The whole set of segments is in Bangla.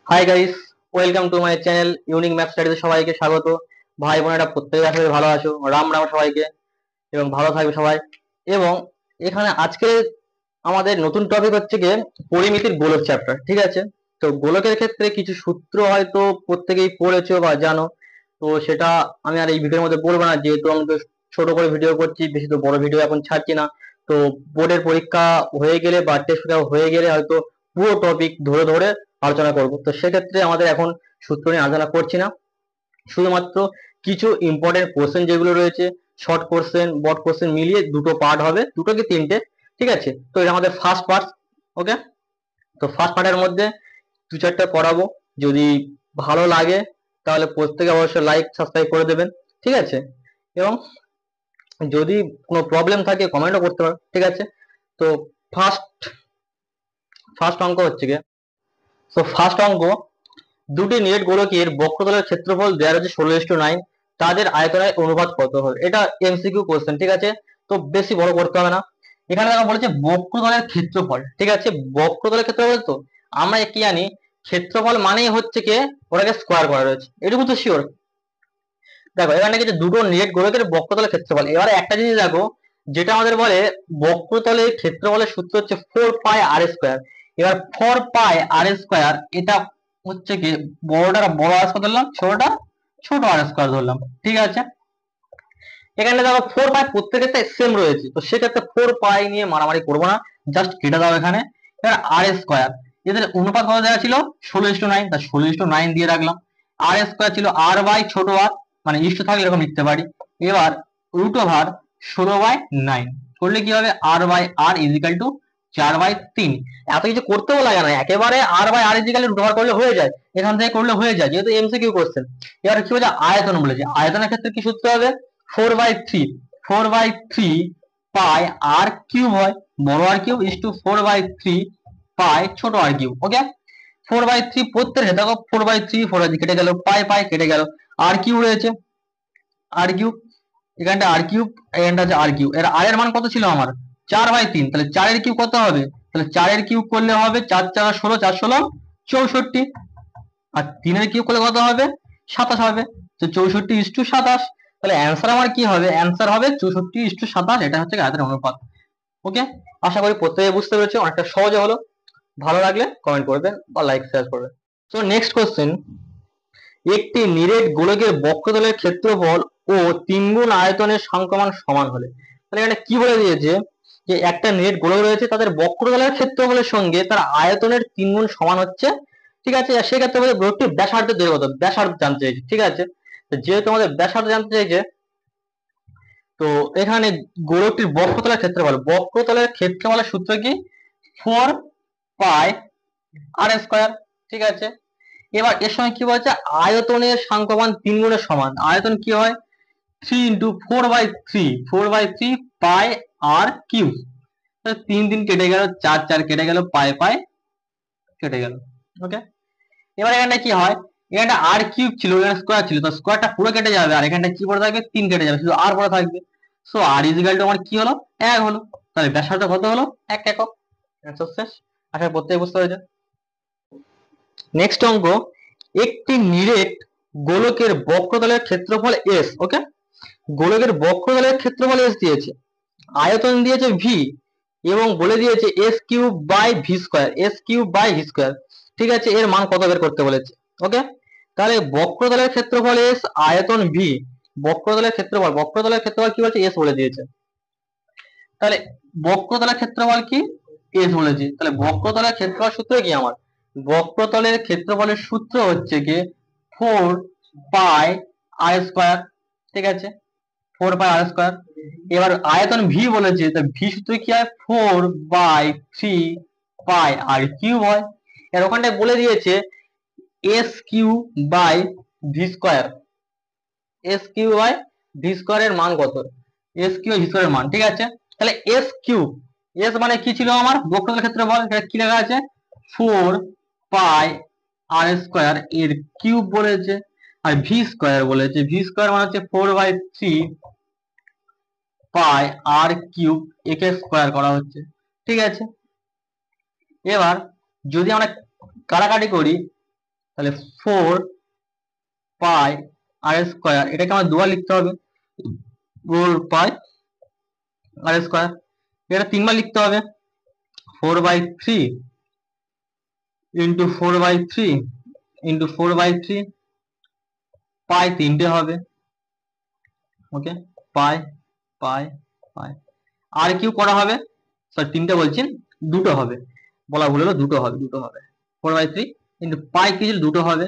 High guys, welcome to my channel unique math স্টাডিতে সবাইকে স্বাগত। ভাই বোনেরা প্রত্যেকে আশা করি ভালো আছো। রাম রাম সবাইকে এবং ভালো থাকবে সবাই। এবং এখানে আজকে আমাদের নতুন টপিক হচ্ছে গিয়ে পরিমিতির গোলক চ্যাপ্টার। ঠিক আছে, তো গোলকের ক্ষেত্রে কিছু সূত্র হয়তো প্রত্যেকেই পড়েছো বা জানো, তো সেটা আমি আর এই ভিডিওর মধ্যে বলবো না, যেহেতু আমি তো ছোট করে ভিডিও করছি, বেশি তো বড় ভিডিও এখন ছাড়ছি না। তো বোর্ডের পরীক্ষা হয়ে গেলে বা টেস্ট হয়ে গেলে হয়তো পুরো টপিক ধরে ধরে আলোচনা করব। তো সেক্ষেত্রে আমাদের এখন সূত্র নিয়ে আলোচনা করছি না, শুধুমাত্র কিছু ইম্পর্টেন্ট কোশ্চেন যেগুলো রয়েছে, শর্ট কোশ্চেন বড় কোশ্চেন মিলিয়ে দুটো পার্ট হবে, দুটো কি তিনটে। ঠিক আছে, তো এটা আমাদের ফার্স্ট পার্ট। ওকে, তো ফার্স্ট পার্টের মধ্যে দু চারটা পড়াবো। যদি ভালো লাগে তাহলে প্রত্যেকে অবশ্যই লাইক সাবস্ক্রাইব করে দেবেন। ঠিক আছে, এবং যদি কোনো প্রবলেম থাকে কমেন্টও করতে পারো। ঠিক আছে, তো ফার্স্ট ফার্স্ট অঙ্ক হচ্ছে গিয়ে, তো ফার্স্ট অঙ্ক, দুটি নেট গোলকের বক্রতলের ক্ষেত্রফল দেওয়া রয়েছে 16:9, তাদের আয়তনের অনুপাত কত হবে? এটা এমসিকিউ কোশ্চেন। ঠিক আছে, তো বেশি বড় করতে হবে না। এখানে দেখো বলেছে বক্রতলের ক্ষেত্রফল। ঠিক আছে, বক্রতলের ক্ষেত্রফল, তো আমরা কি জানি ক্ষেত্রফল মানেই হচ্ছে কি ওটাকে স্কোয়ার করা রয়েছে, এটুকু তো শিওর। দেখো এখানে কিছু দুটো নেট গোলকের বক্রতলের ক্ষেত্রফল। এবারে একটা জিনিস দেখো, যেটা আমাদের বলে বক্রতলের ক্ষেত্রফলের সূত্র হচ্ছে 4πr²। এবার 4πr², এটা হচ্ছে কি বড়টা বড় আর স্কয়ার ধরলাম, ছোটটা ছোট আর স্কয়ার ধরলাম। ঠিক আছে, এখানে দেখো 4π প্রত্যেক ক্ষেত্রে সেম রয়েছে, তো সেক্ষেত্রে 4π নিয়ে মারামারি করবো না, জাস্ট কেটে দাও এখানে। এবার r², এদের অনুপাত কত দেওয়া ছিল 16:9, তা 16:9 দিয়ে রাখলাম। r² ছিল r বাই ছোট আর, মানে ইষ্ট থাকলে এরকম লিখতে পারি। এবার √16/9 করলে কি হবে, r/r 4/3। এত কিছু করতেও লাগে না, একেবারে r/r √ওভার করলে হয়ে যায়, এখান থেকে করলে হয়ে যায়, যেহেতু এমসিকিউ কোশ্চেন। এবার কি বলছে আয়তন বলেছে, আয়তনের ক্ষেত্রে কি সূত্র হবে 4/3 পাই আর কিউব হয়, বড় আর কিউব ইস টু 4/3 পাই ছোট আর কিউব। ওকে, 4/3 প্রত্যেক দেখো 4/3 4/3 কেটে গেল, পাই পাই কেটে গেল, আর কিউব রয়েছে আর কিউব, এখানটা আর কিউব, এখানটা আছে আর কিউব। এর আর এর মান কত ছিল আমার 4/3, তাহলে 4 এর কিউব কত হবে, তাহলে 4 এর কিউব করলে হবে 4 4 16, 4 16 64, আর 3 এর কিউব করলে কত হবে 27 হবে। তো 64 ইস টু 27, তাহলে অ্যান্সার আমার কি হবে, অ্যান্সার হবে 64 ইস টু 27। এটা হচ্ছে আয়তনের অনুপাত। ওকে, আশা করি প্রত্যেকে বুঝতে পেরেছো, অনেকটা সহজে হলো। ভালো লাগলে কমেন্ট করবেন বা লাইক শেয়ার করবেন। তো নেক্সট কোশ্চেন, একটি নিরেট গোলকের বক্ষতলের ক্ষেত্রফল ও 3 গুণ আয়তনের সংখ্যামান সমান হলে। তাহলে এখানে কি বলে দিয়েছে, যে একটা নিরেট গোলক রয়েছে, তাদের বক্ষতলের ক্ষেত্রফলের সঙ্গে তার আয়তনের 3 গুণ সমান হচ্ছে। ঠিক আছে, আর সেক্ষেত্রে আমাদের গোলকটির ব্যাসার্ধ বের করতে হবে, ব্যাসার্ধ জানতে চাইছে। ঠিক আছে, তো যেহেতু আমাদের ব্যাসার্ধ জানতে চাইছে, তো এখানে গোলকটির বক্ষতলের ক্ষেত্রফলের সূত্র কি 4πr²। ঠিক আছে, এবার এর সঙ্গে কি বলছে আয়তনের সংখ্যামান 3 গুণের সমান। আয়তন কি হয় 3 ইন্টু 4/3 পাই আর কিউব। 3 3 কেটে গেল, 4 4 কেটে গেল, পাই পাই কেটে গেল। ওকে, এবার এখানটা কি হয়, এখানটা আর কিউব ছিল, এখানে স্কোয়ার ছিল, তো স্কোয়ারটা পুরো কেটে যাবে, আর এখানটা কি পড়ে থাকবে 3 কেটে যাবে, শুধু আর পড়ে থাকবে। সো আর ইজিক্যাল টু আমার কি হলো 1 হলো, তাহলে ব্যাসার্ধ কত হলো 1 একক। অ্যান্সার শেষ, আশা করি প্রত্যেকে বুঝতে পেরেছেন। নেক্সট অঙ্ক, একটি নিরেট গোলকের বক্ষতলের ক্ষেত্রফল এস। ওকে, গোলকের বক্ষতলের ক্ষেত্রফল এস দিয়েছে, আয়তন দিয়েছে ভি, এবং বলে দিয়েছে s³ বাই ভি স্কয়ার। ঠিক আছে, এর মান কত বের করতে বলেছে। ওকে, তাহলে বক্রতলের ক্ষেত্রফল এস, আয়তন ভি, বক্রতলের ক্ষেত্রফল কি বলছে এস বলে দিয়েছে। তাহলে বক্রতলের ক্ষেত্রফল কি এস বলেছে, তাহলে বক্রতলের ক্ষেত্রফল সূত্র কি আমার, বক্রতলের ক্ষেত্রফলের সূত্র হচ্ছে কি 4πr²। ঠিক আছে, 4πr²। এবার আয়তন ভি বলেছে, তা ভি সূত্র কি হয় 4/3 পাই আর কিউব হয়। এর ওখানটায় বলে দিয়েছে s³ by v square, s³ by v square এর মান কত, s³ এর মান। ঠিক আছে, তাহলে s³ এস মানে কি ছিল আমার বক্রতলের ক্ষেত্রফল, এটা কি লেখা আছে 4πr² এর কিউব বলেছে, আর ভি স্কয়ার বলেছে, ভি স্কয়ার মানে হচ্ছে 4/3 পাই আর কিউব, একে স্কয়ার করা হচ্ছে। ঠিক আছে, এবার যদি আমরা কাটাকাটি করি, তাহলে 4 পাই আর স্কোয়ার, এটাকে আমার দুবার লিখতে হবে, 4 পাই আর স্কোয়ার, এটা 3বার লিখতে হবে, 4/3 ইন্টু 4/3 ইন্টু 4/3, পাই 3টে হবে, ওকে, পাই পাই পাই, আর কিউ করা হবে, সরি 3টে বলছি, 2টো হবে, বলা ভুল হলো, 2টো হবে, 4/3 ইন্টু পাই কি ছিল 2টো হবে,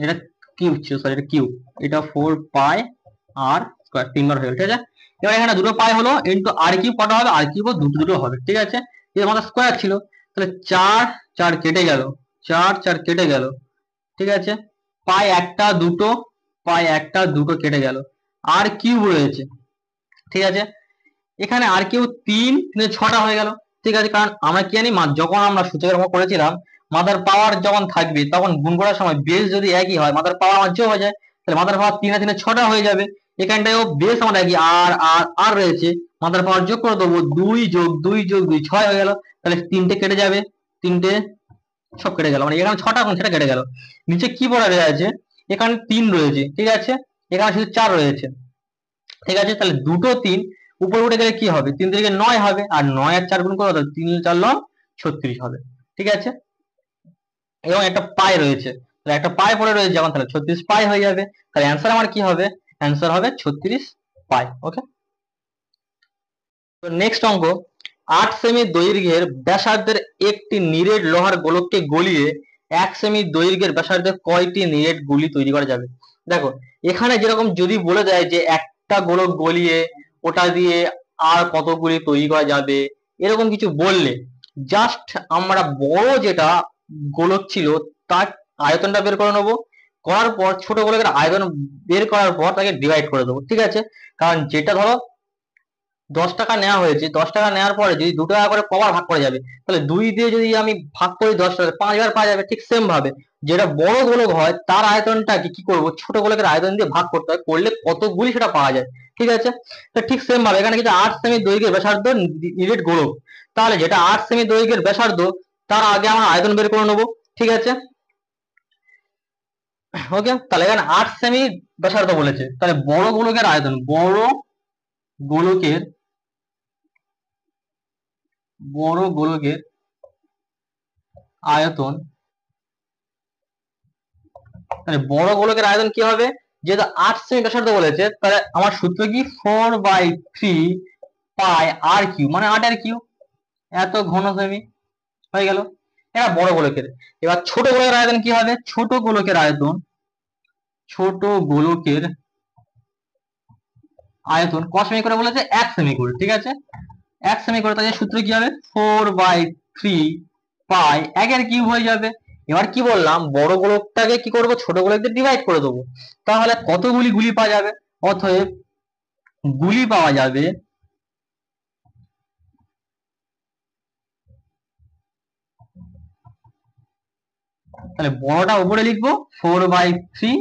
এটা কিউব ছিল, সরি এটা কিউব, এটা 4 পাই আর স্কোয়ার 3বার হয়ে গেল, ঠিক আছে। এবার এখানে 2টো পাই হলো, ইন্টু আর কিউব কটা হবে, আর কিউব দুটো দুটো হবে, ঠিক আছে। এর আমাদের স্কোয়ার ছিল, তাহলে 4 4 কেটে গেল, 4 4 কেটে গেল, ঠিক আছে। পাই একটা দুটো, পাই একটা দুটো কেটে গেল, আর কিউব রয়েছে, ঠিক আছে। এখানে আর কিউব 3 6টা হয়ে গেল, ঠিক আছে। কারণ আমরা কি জানি, যখন আমরা সূচকের অঙ্ক করেছিলাম, মাদার পাওয়ার যখন থাকবে তখন গুণ করার সময় বেস যদি একই হয়, মাদার পাওয়ার আমার যোগ হয়ে যায়, তাহলে মাদার পাওয়ার 3 আর 3 6টা হয়ে যাবে। এখানটায়ও বেস আমার একই, আর আর আর রয়েছে, মাদার পাওয়ার যোগ করে দেবো, 2 যোগ 2 যোগ 2 6 হয়ে গেল, তাহলে 3টে কেটে যাবে, 3টে সব কেটে গেল, মানে এখানে 6টা কোন সেটা কেটে গেল। নিচে কি পড়া রয়েছে, এখানে 3 রয়েছে, ঠিক আছে, এখানে শুধু 4 রয়েছে, ঠিক আছে। তাহলে দুটো 3 উপরে উঠে গেলে কি হবে, 3 থেকে 9 হবে, আর 9 আর 4 গুণ করে 3 4 36 হবে, ঠিক আছে। এবং একটা পাই রয়েছে, তাহলে একটা পাই পড়ে রয়েছে যখন, তাহলে 36 পাই হয়ে যাবে, তাহলে অ্যান্সার আমার কি হবে, অ্যান্সার হবে 36 পাই, ওকে। তো নেক্সট অঙ্ক, 8 সেমি দৈর্ঘ্যের ব্যাসার্ধের একটি নিরেট লোহার গোলককে গলিয়ে 1 সেমি দৈর্ঘ্যের ব্যাসার্ধে কয়টি নিরেট গুলি তৈরি করা যাবে। দেখো এখানে যেরকম যদি বলে দেয় যে একটা গোলক গলিয়ে ওটা দিয়ে আর কতগুলি তৈরি করা যাবে, এরকম কিছু বললে জাস্ট আমরা বড় যেটা গোলক ছিল তার আয়তনটা বের করে নেবো, করার পর ছোট গোলকের আয়তন বের করার পর তাকে ডিভাইড করে দেবো, ঠিক আছে। কারণ যেটা ধরো 10 টাকা নেওয়া হয়েছে, 10 টাকা নেওয়ার পরে যদি 2 টাকা করে কবার ভাগ করে যাবে, তাহলে 2 দিয়ে যদি আমি ভাগ করি 10 টাকা 5বার পাওয়া যাবে। ঠিক সেম ভাবে যেটা বড় গোলক হয় তার আয়তনটাকে কি করব, ছোট গোলকের আয়তন দিয়ে ভাগ করতে হয়, করলে কতগুলি সেটা পাওয়া যায়, ঠিক আছে। তো ঠিক সেম ভাবে এখানে কিন্তু 8 সেমি দৈর্ঘ্যের ব্যাসার্ধ নিরেট গোলক, তাহলে যেটা 8 সেমি দৈর্ঘ্যের ব্যাসার্ধ তার আগে আমরা আয়তন বের করে নেবো, ঠিক আছে, ওকে। তাহলে এখানে 8 সেমি ব্যাসার্ধ বলেছে, তাহলে বড় গোলকের আয়তন, গোলকের বড় গোলকের আয়তন, তাহলে বড় গোলকের আয়তন কি হবে, যেহেতু 8 সেমি ব্যাসার্ধ বলেছে, তাহলে আমার সূত্র কি 4/3 পাই আর কিউ, মানে 8 আর কিউ, এত ঘন সেমি হয়ে গেল, এটা বড় গোলকের। এবার ছোট গোলকের আয়তন কি হবে, ছোট গোলকের আয়তন, ছোট গোলকের আয়তন ক সেমি করে বলেছে, 1 সেমি করে, ঠিক আছে, 1 সেমি করে, তাহলে সূত্র কি হবে 4/3 পাই 1 এর কিউব হয়ে যাবে। এবার কি বললাম, বড় গোলকটাকে কি করব, ছোট গোলক দিয়ে ডিভাইড করে দেবো, তাহলে কতগুলি গুলি পাওয়া যাবে, অতএব গুলি পাওয়া যাবে, তাহলে বড়টা উপরে লিখবো 4/3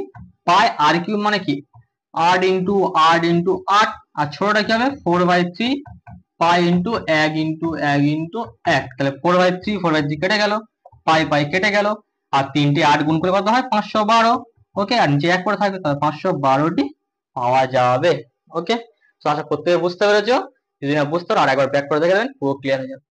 পাই আর কিউব, মানে কি 8 ইন্টু 8 ইন্টু 8, আর ছোটটা কি হবে 4/3 পাই ইন্টু 1 ইন্টু 1 ইন্টু 1, তাহলে 4/3 4/3 কেটে গেল, পাই পাই কেটে গেল, আর 3টে 8 গুণ করে কত হয় 512, ওকে, আর নিচে 1 করে থাকবে, তাহলে 512টি পাওয়া যাবে, ওকে। তো আশা প্রত্যেকে বুঝতে পেরেছো, যদি না বুঝতে পারো আর একবার ব্যাক করে দেখে দেবেন, পুরো ক্লিয়ার হয়ে যাবে।